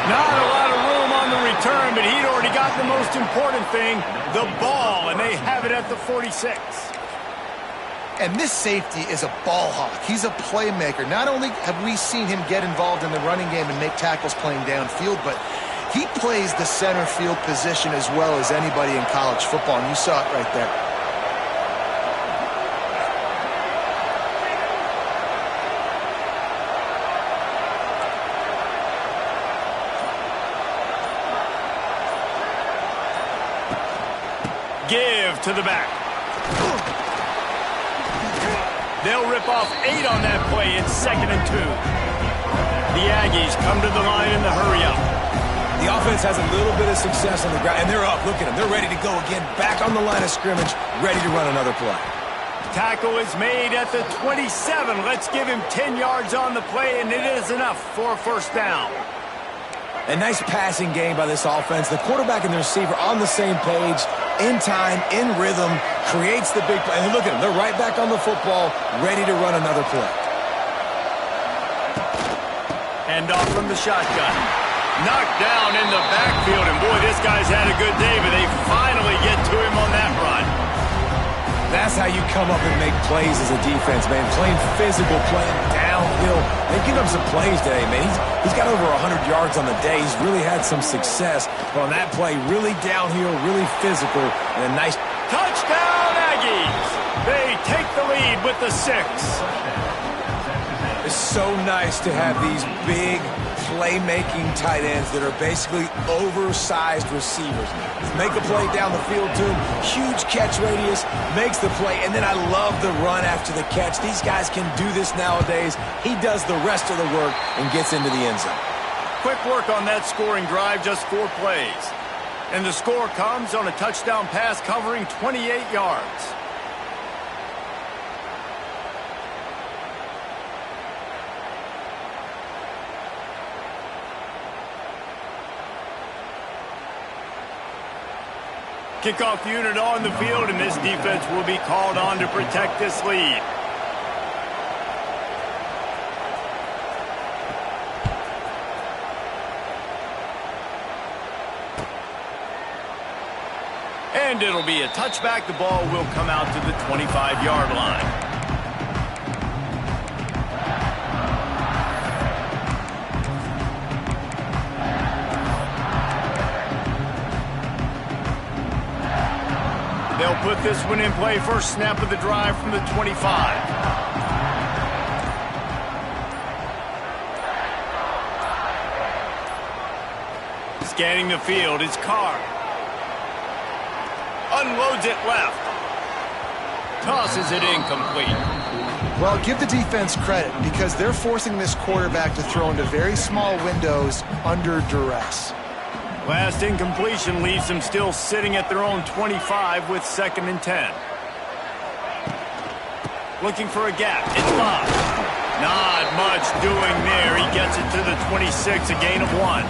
Not a lot of room on the return, but he'd already got the most important thing, the ball, and they have it at the 46. And this safety is a ball hawk. He's a playmaker. Not only have we seen him get involved in the running game and make tackles playing downfield, but he plays the center field position as well as anybody in college football, and you saw it right there. Give to the back. They'll rip off 8 on that play. It's 2nd and 2. The Aggies come to the line in the hurry up. The offense has a little bit of success on the ground, and they're up. Look at them. They're ready to go again. Back on the line of scrimmage, ready to run another play. Tackle is made at the 27. Let's give him 10 yards on the play, and it is enough for a first down. A nice passing game by this offense. The quarterback and the receiver on the same page, in time, in rhythm, creates the big play. And look at them. They're right back on the football, ready to run another play. Hand off from the shotgun. Knocked down in the backfield, and boy, this guy's had a good day, but they finally get to him on that run. That's how you come up and make plays as a defense, man. Playing physical, playing downhill. They give up some plays today, man. He's got over 100 yards on the day. He's really had some success. But on that play, really downhill, really physical, and a nice touchdown, Aggies. They take the lead with the 6. It's so nice to have these big playmaking tight ends that are basically oversized receivers. Make a play down the field to him, huge catch radius, makes the play, and then I love the run after the catch. These guys can do this nowadays. He does the rest of the work and gets into the end zone. Quick work on that scoring drive, just 4 plays. And the score comes on a touchdown pass covering 28 yards. Kickoff unit on the field, and this defense will be called on to protect this lead. And it'll be a touchback. The ball will come out to the 25-yard line. They'll put this one in play. First snap of the drive from the 25. Scanning the field, it's Carr. Unloads it left. Tosses it incomplete. Well, give the defense credit because they're forcing this quarterback to throw into very small windows under duress. Last incompletion leaves them still sitting at their own 25 with 2nd and 10. Looking for a gap. It's Bob. Not much doing there. He gets it to the 26, a gain of 1.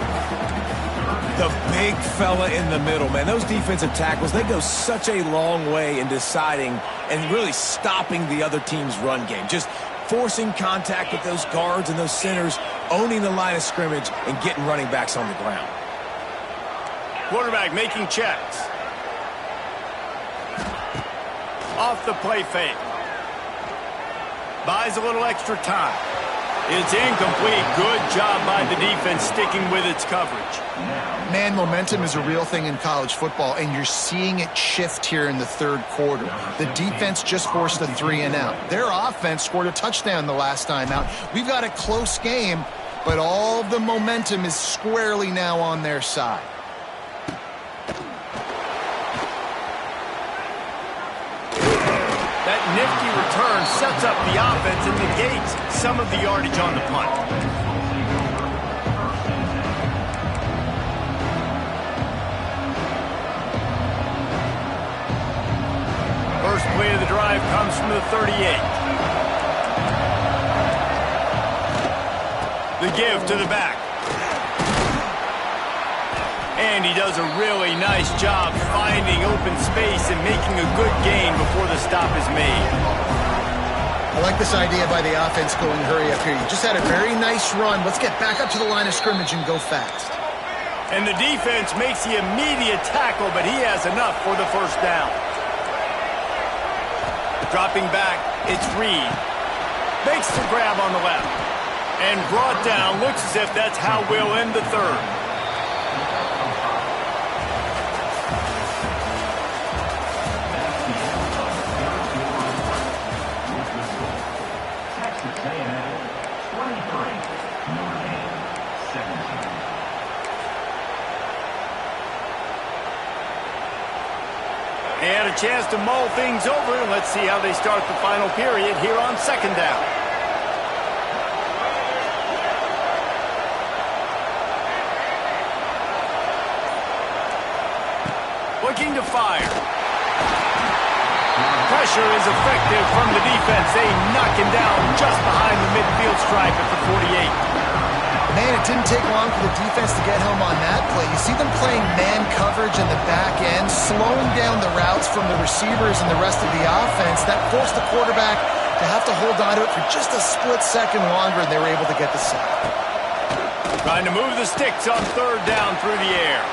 The big fella in the middle, man. Those defensive tackles, they go such a long way in deciding and really stopping the other team's run game. Just forcing contact with those guards and those centers, owning the line of scrimmage, and getting running backs on the ground. Quarterback making checks. Off the play fake. Buys a little extra time. It's incomplete. Good job by the defense sticking with its coverage. Man, momentum is a real thing in college football, and you're seeing it shift here in the 3rd quarter. The defense just forced a 3 and out. Their offense scored a touchdown the last time out. We've got a close game, but all of the momentum is squarely now on their side. That nifty return sets up the offense and negates some of the yardage on the punt. First play of the drive comes from the 38. The give to the back. And he does a really nice job finding open space and making a good gain before the stop is made. I like this idea by the offense going hurry up here. You just had a very nice run. Let's get back up to the line of scrimmage and go fast. And the defense makes the immediate tackle, but he has enough for the first down. Dropping back, it's Reed. Makes the grab on the left. And brought down. Looks as if that's how we'll end the 3rd. And a chance to mull things over. Let's see how they start the final period here on 2nd down. Looking to fire. Pressure is effective from the defense. They knock him down just behind the midfield stripe at the 48. Man, it didn't take long for the defense to get home on that play. You see them playing man coverage in the back end, slowing down the routes from the receivers and the rest of the offense. That forced the quarterback to have to hold on to it for just a split second longer, and they were able to get the sack. Trying to move the sticks on third down through the air.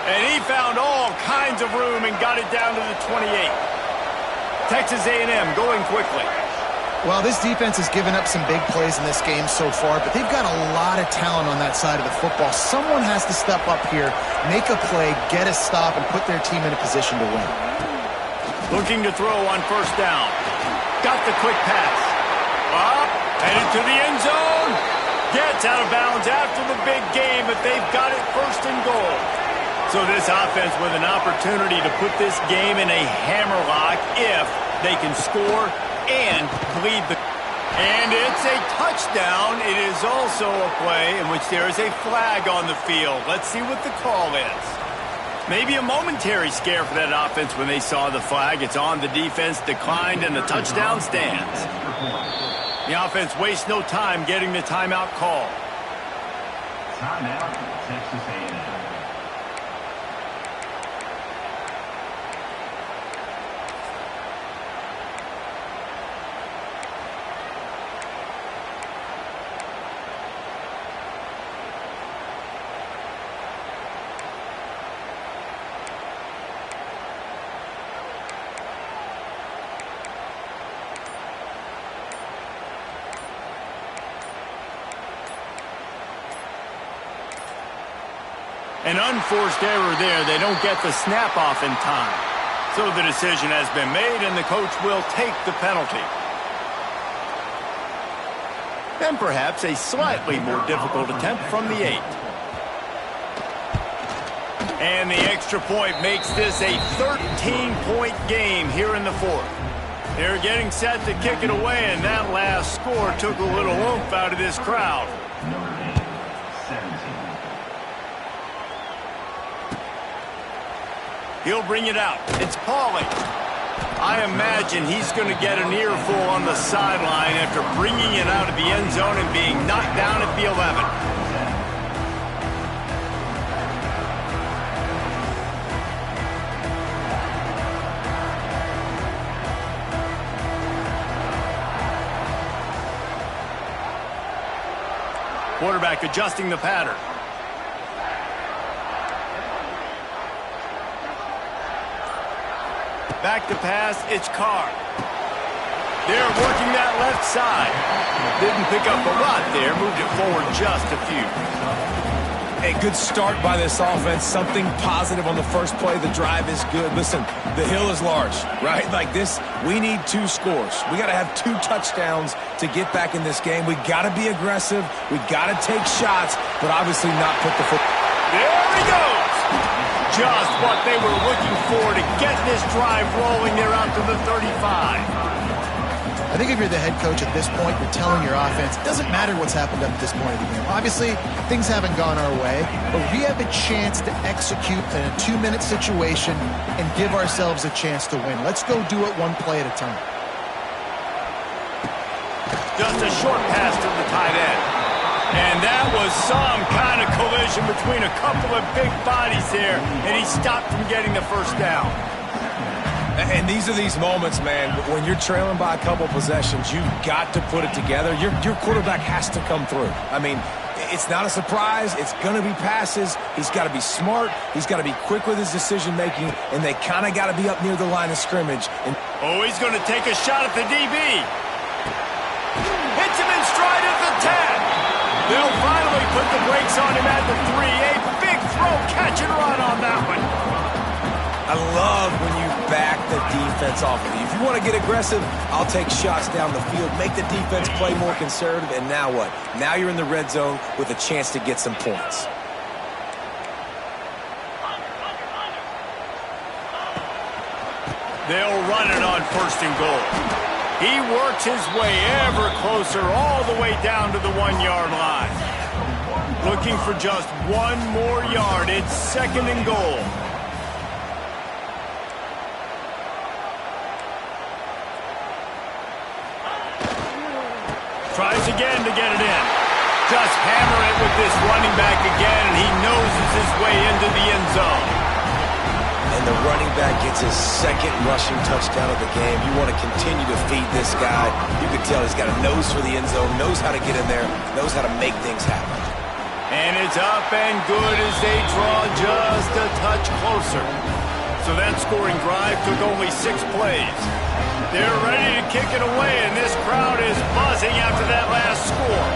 And he found all kinds of room and got it down to the 28. Texas A&M going quickly. Well, this defense has given up some big plays in this game so far, but they've got a lot of talent on that side of the football. Someone has to step up here, make a play, get a stop, and put their team in a position to win. Looking to throw on first down. Got the quick pass. Up, headed to the end zone. Gets out of bounds after the big game, but they've got it first and goal. So this offense with an opportunity to put this game in a hammerlock if they can score and lead the... And it's a touchdown. It is also a play in which there is a flag on the field. Let's see what the call is. Maybe a momentary scare for that offense when they saw the flag. It's on, the defense declined, and the touchdown stands. The offense wastes no time getting the timeout call. Timeout, Texas A&M. An unforced error there. They don't get the snap off in time. So the decision has been made, and the coach will take the penalty. And perhaps a slightly more difficult attempt from the 8. And the extra point makes this a 13-point game here in the 4th. They're getting set to kick it away, and that last score took a little oomph out of this crowd. Notre Dame, 17. He'll bring it out. It's Pauly. I imagine he's going to get an earful on the sideline after bringing it out of the end zone and being knocked down at the 11. Quarterback adjusting the pattern. Back to pass, it's Carr. They're working that left side. Didn't pick up a lot there, moved it forward just a few. A good start by this offense, something positive on the first play. The drive is good. Listen, the hill is large, right? Like this, we need 2 scores. We got to have 2 touchdowns to get back in this game. We got to be aggressive. We got to take shots, but obviously not put the foot. There he goes. Just what they were looking for to get this drive rolling. They're out to the 35. I think if you're the head coach at this point, you're telling your offense, it doesn't matter what's happened up to this point of the game. Obviously, things haven't gone our way, but we have a chance to execute in a 2-minute situation and give ourselves a chance to win. Let's go do it one play at a time. Just a short pass to the tight end. And that was some kind of collision between a couple of big bodies there, and he stopped from getting the first down. And these are these moments, man, when you're trailing by a couple possessions, you've got to put it together. Your quarterback has to come through. I mean, it's not a surprise. It's going to be passes. He's got to be smart. He's got to be quick with his decision-making, and they kind of got to be up near the line of scrimmage. And oh, he's going to take a shot at the DB. Hits him in stride at the 10. They'll finally put the brakes on him at the 3. A big throw, catch and run on that one. I love when you back the defense off of you. If you want to get aggressive, I'll take shots down the field, make the defense play more conservative, and now what? Now you're in the red zone with a chance to get some points. They'll run it on first and goal. He works his way ever closer all the way down to the 1-yard line. Looking for just 1 more yard. It's second and goal. Tries again to get it in. Just hammer it with this running back again, and he noses his way into the end zone. And the running back gets his second rushing touchdown of the game. You want to continue to feed this guy. You can tell he's got a nose for the end zone, knows how to get in there, knows how to make things happen. And it's up and good as they draw just a touch closer. So that scoring drive took only 6 plays. They're ready to kick it away, and this crowd is buzzing after that last score.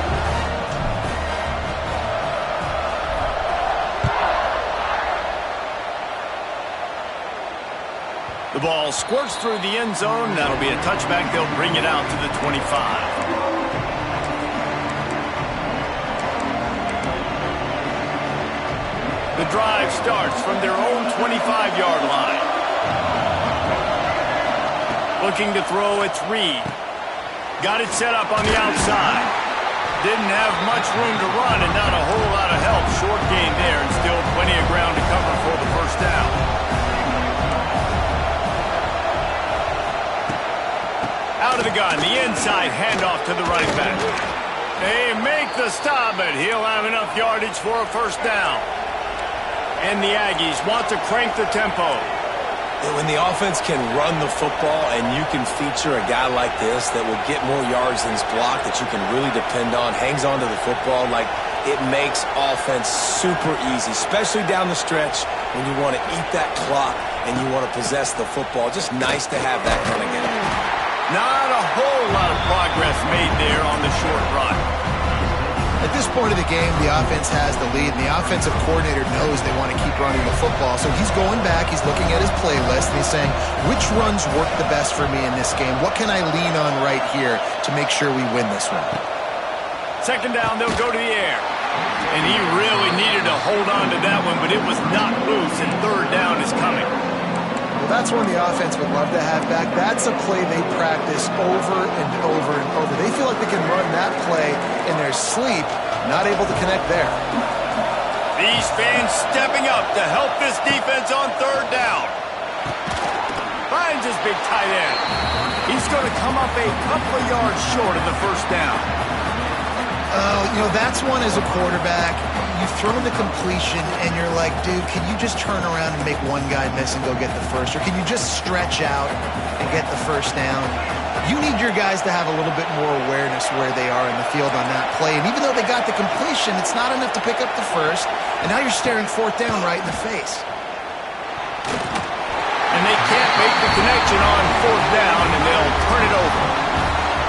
The ball squirts through the end zone. That'll be a touchback. They'll bring it out to the 25. The drive starts from their own 25-yard line. Looking to throw, it's Reed. Got it set up on the outside. Didn't have much room to run and not a whole lot of help. Short gain there and still plenty of ground to cover for the first down. Out of the gun, the inside handoff to the running back. They make the stop, but he'll have enough yardage for a first down. And the Aggies want to crank the tempo. When the offense can run the football and you can feature a guy like this that will get more yards than his block that you can really depend on, hangs on to the football, like it makes offense super easy, especially down the stretch when you want to eat that clock and you want to possess the football. Just nice to have that kind of game. Not a whole lot of progress made there on the short run. At this point of the game, the offense has the lead, and the offensive coordinator knows they want to keep running the football. So he's going back, he's looking at his playlist, and he's saying, which runs work the best for me in this game? What can I lean on right here to make sure we win this one? Second down, they'll go to the air. And he really needed to hold on to that one, but it was not loose, and third down is coming. Well, that's one the offense would love to have back. That's a play they practice over and over and over. They feel like they can run that play in their sleep, not able to connect there. These fans stepping up to help this defense on third down. Finds his big tight end. He's going to come up a couple of yards short of the first down. That's one as a quarterback. You've thrown the completion, and you're like, dude, can you just turn around and make one guy miss and go get the first? Or can you just stretch out and get the first down? You need your guys to have a little bit more awareness where they are in the field on that play. And even though they got the completion, it's not enough to pick up the first. And now you're staring fourth down right in the face. And they can't make the connection on fourth down, and they'll turn it over.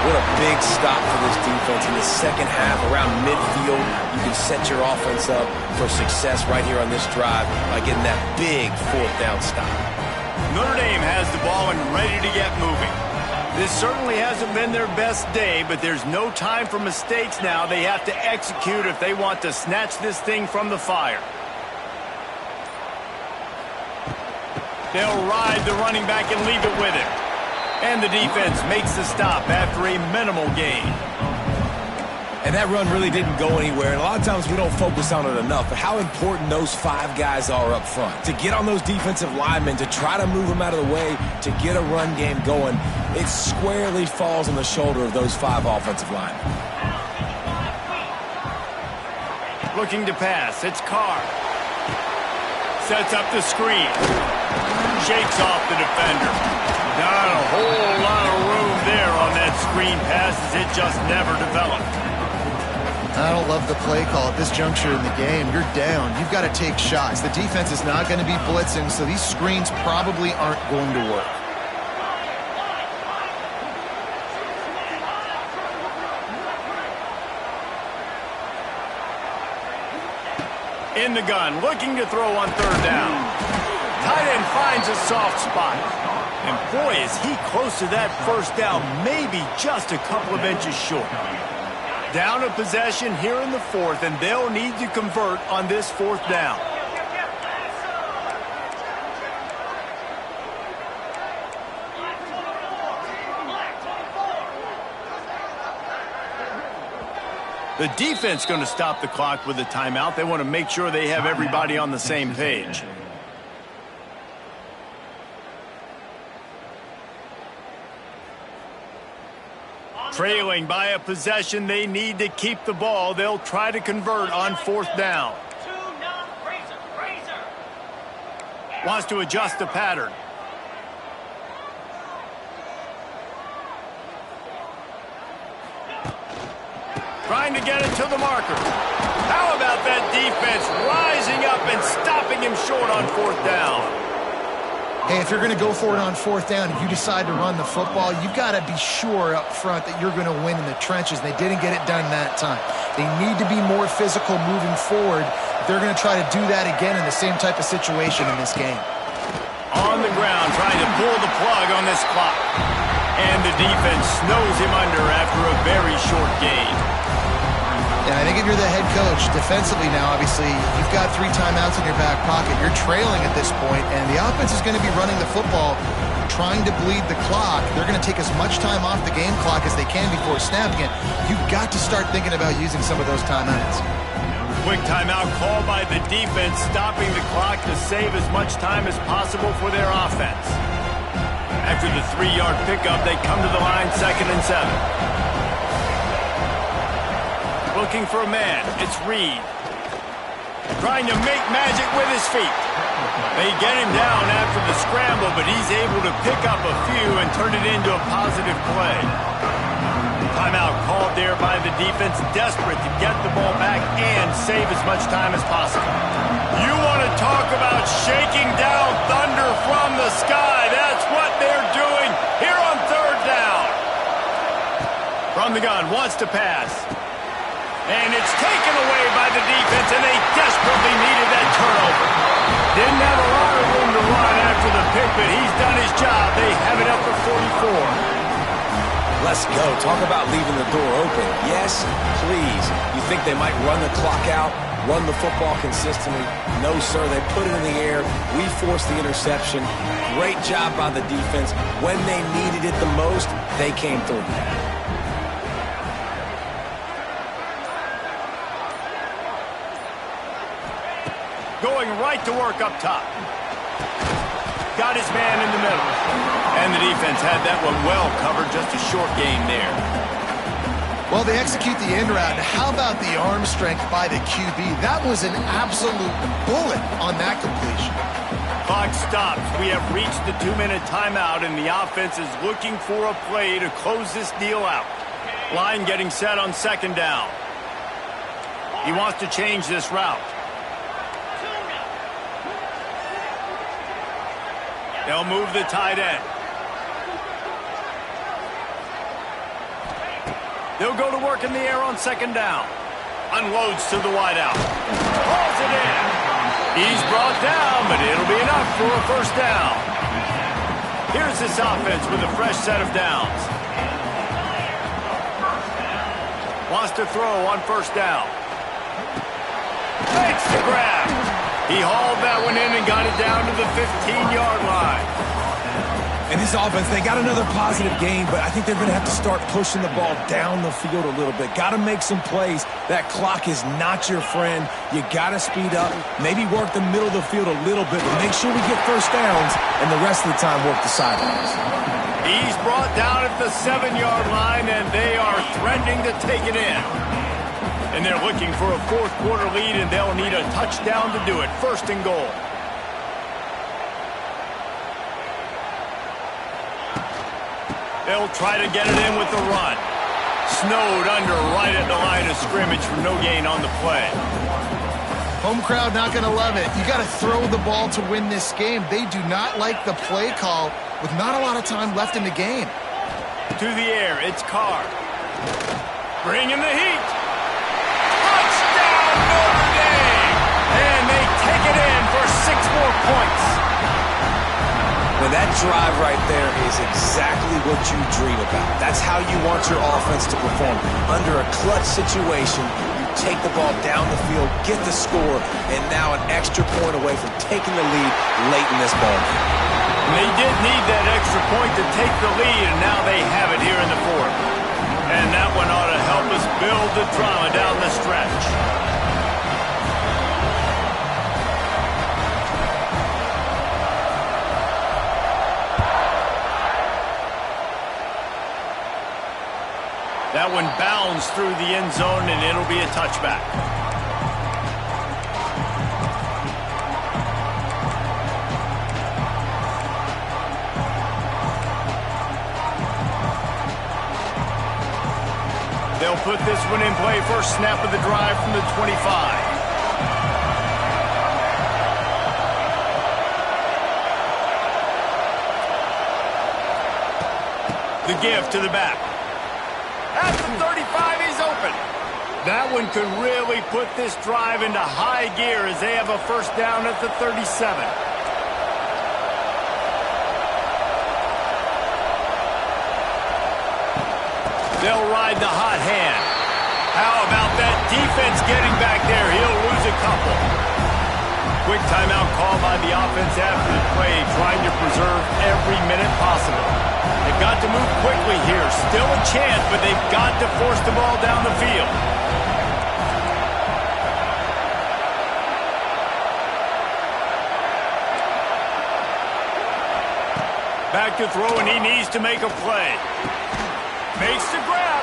What a big stop for this defense in the second half. Around midfield, you can set your offense up for success right here on this drive by getting that big fourth down stop. Notre Dame has the ball and ready to get moving. This certainly hasn't been their best day, but there's no time for mistakes now. They have to execute if they want to snatch this thing from the fire. They'll ride the running back and leave it with him. And the defense makes the stop after a minimal gain. And that run really didn't go anywhere. And a lot of times we don't focus on it enough. But how important those 5 guys are up front. To get on those defensive linemen, to try to move them out of the way, to get a run game going, it squarely falls on the shoulder of those 5 offensive linemen. Looking to pass, it's Carr. Sets up the screen. Shakes off the defender. Not a whole lot of room there on that screen pass as it just never developed. I don't love the play call at this juncture in the game. You're down. You've got to take shots. The defense is not going to be blitzing, so these screens probably aren't going to work. In the gun, looking to throw on third down. Tight end finds a soft spot. And boy, is he close to that first down, maybe just a couple of inches short. Down a possession here in the fourth, and they'll need to convert on this fourth down. The defense going to stop the clock with a timeout. They want to make sure they have everybody on the same page. Trailing by a possession, they need to keep the ball. They'll try to convert on fourth down. Wants to adjust the pattern. Trying to get it to the marker. How about that defense rising up and stopping him short on 4th down? Hey, if you're going to go for it on 4th down and you decide to run the football, you've got to be sure up front that you're going to win in the trenches. They didn't get it done that time. They need to be more physical moving forward. They're going to try to do that again in the same type of situation in this game. On the ground, trying to pull the plug on this clock. And the defense snows him under after a very short gain. And I think if you're the head coach, defensively now, obviously, you've got 3 timeouts in your back pocket. You're trailing at this point, and the offense is going to be running the football, trying to bleed the clock. They're going to take as much time off the game clock as they can before snapping it. You've got to start thinking about using some of those timeouts. Quick timeout call by the defense, stopping the clock to save as much time as possible for their offense. After the 3-yard pickup, they come to the line 2nd and 7. Looking for a man. It's Reed. Trying to make magic with his feet. They get him down after the scramble, but he's able to pick up a few and turn it into a positive play. Timeout called there by the defense, desperate to get the ball back and save as much time as possible. You want to talk about shaking down thunder from the sky. That's what they're doing here on 3rd down. From the gun, wants to pass. And it's taken away by the defense, and they desperately needed that turnover. Didn't have a lot of room to run after the pick, but he's done his job. They have it up to 44. Let's go. Talk about leaving the door open. Yes, please. You think they might run the clock out, run the football consistently? No, sir. They put it in the air. We forced the interception. Great job by the defense. When they needed it the most, they came through. Going right to work up top. Got his man in the middle. And the defense had that one well covered, just a short gain there. Well, they execute the end route. How about the arm strength by the QB? That was an absolute bullet on that completion. Clock stops. We have reached the 2-minute timeout, and the offense is looking for a play to close this deal out. Line getting set on 2nd down. He wants to change this route. They'll move the tight end. They'll go to work in the air on 2nd down. Unloads to the wideout. Hauls it in. He's brought down, but it'll be enough for a 1st down. Here's this offense with a fresh set of downs. Wants to throw on 1st down. Makes the grab. He hauled that one in and got it down to the 15-yard line. And this offense, they got another positive game, but I think they're going to have to start pushing the ball down the field a little bit. Got to make some plays. That clock is not your friend. You got to speed up, maybe work the middle of the field a little bit, but make sure we get 1st downs, and the rest of the time work the sidelines. He's brought down at the 7-yard line, and they are threatening to take it in. And they're looking for a 4th quarter lead, and they'll need a touchdown to do it. 1st and goal. They'll try to get it in with the run. Snowed under right at the line of scrimmage for no gain on the play. Home crowd not going to love it. You got to throw the ball to win this game. They do not like the play call with not a lot of time left in the game. To the air, it's Carr. Bringing the heat. Touchdown, Notre Dame! And they take it in for 6 more points. Now that drive right there is exactly what you dream about. That's how you want your offense to perform. Under a clutch situation, you take the ball down the field, get the score, and now an extra point away from taking the lead late in this ball game. They did need that extra point to take the lead, and now they have it here in the 4th. And that one ought to help us build the drama down the stretch. That one bounds through the end zone, and it'll be a touchback. They'll put this one in play. First snap of the drive from the 25. The give to the back. At the 35, he's open. That one could really put this drive into high gear as they have a first down at the 37. They'll ride the hot hand. How about that defense getting back there? He'll lose a couple. Quick timeout call by the offense after the play, trying to preserve every minute possible. They've got to move quickly here. Still a chance, but they've got to force the ball down the field. Back to throw, and he needs to make a play. Makes the grab.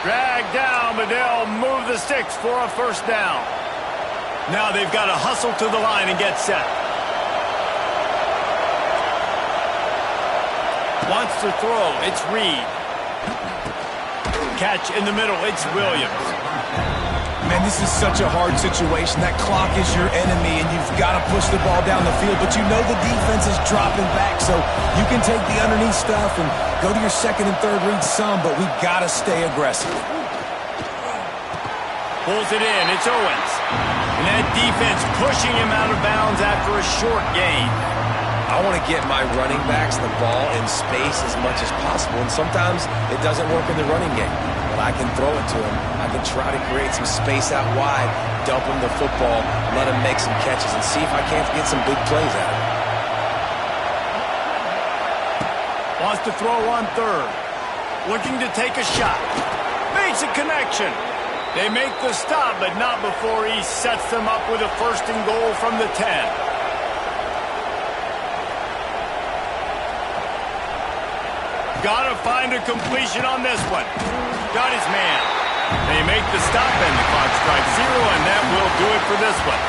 Dragged down, but they'll move the sticks for a first down. Now they've got to hustle to the line and get set. Wants to throw. It's Reed. Catch in the middle. It's Williams. Man, this is such a hard situation. That clock is your enemy, and you've got to push the ball down the field. But you know the defense is dropping back, so you can take the underneath stuff and go to your second and third read some, but we got to stay aggressive. Pulls it in. It's Owens. And that defense pushing him out of bounds after a short gain. I want to get my running backs the ball in space as much as possible, and sometimes it doesn't work in the running game. But I can throw it to him. I can try to create some space out wide, dump him the football, let him make some catches, and see if I can't get some big plays out of him. Wants to throw on third. Looking to take a shot. Makes a connection. They make the stop, but not before he sets them up with a first and goal from the 10. Got to find a completion on this one. Got his man. They make the stop, and the clock strikes zero, and that will do it for this one.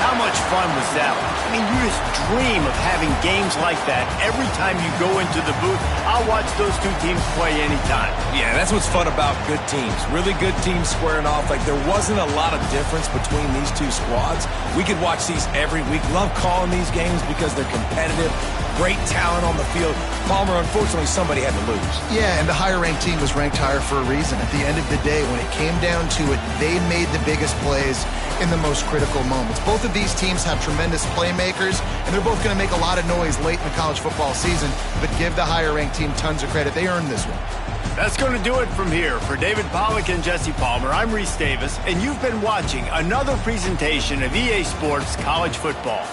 How much fun was that one? I mean, you just dream of having games like that every time you go into the booth. I'll watch those two teams play anytime. Yeah, that's what's fun about good teams. Really good teams squaring off. Like, there wasn't a lot of difference between these two squads. We could watch these every week. Love calling these games because they're competitive. Great talent on the field. Palmer, unfortunately, somebody had to lose. Yeah, and the higher-ranked team was ranked higher for a reason. At the end of the day, when it came down to it, they made the biggest plays in the most critical moments. Both of these teams have tremendous playmakers, and they're both going to make a lot of noise late in the college football season, but give the higher-ranked team tons of credit. They earned this one. That's going to do it from here. For David Pollack and Jesse Palmer, I'm Reese Davis, and you've been watching another presentation of EA Sports College Football.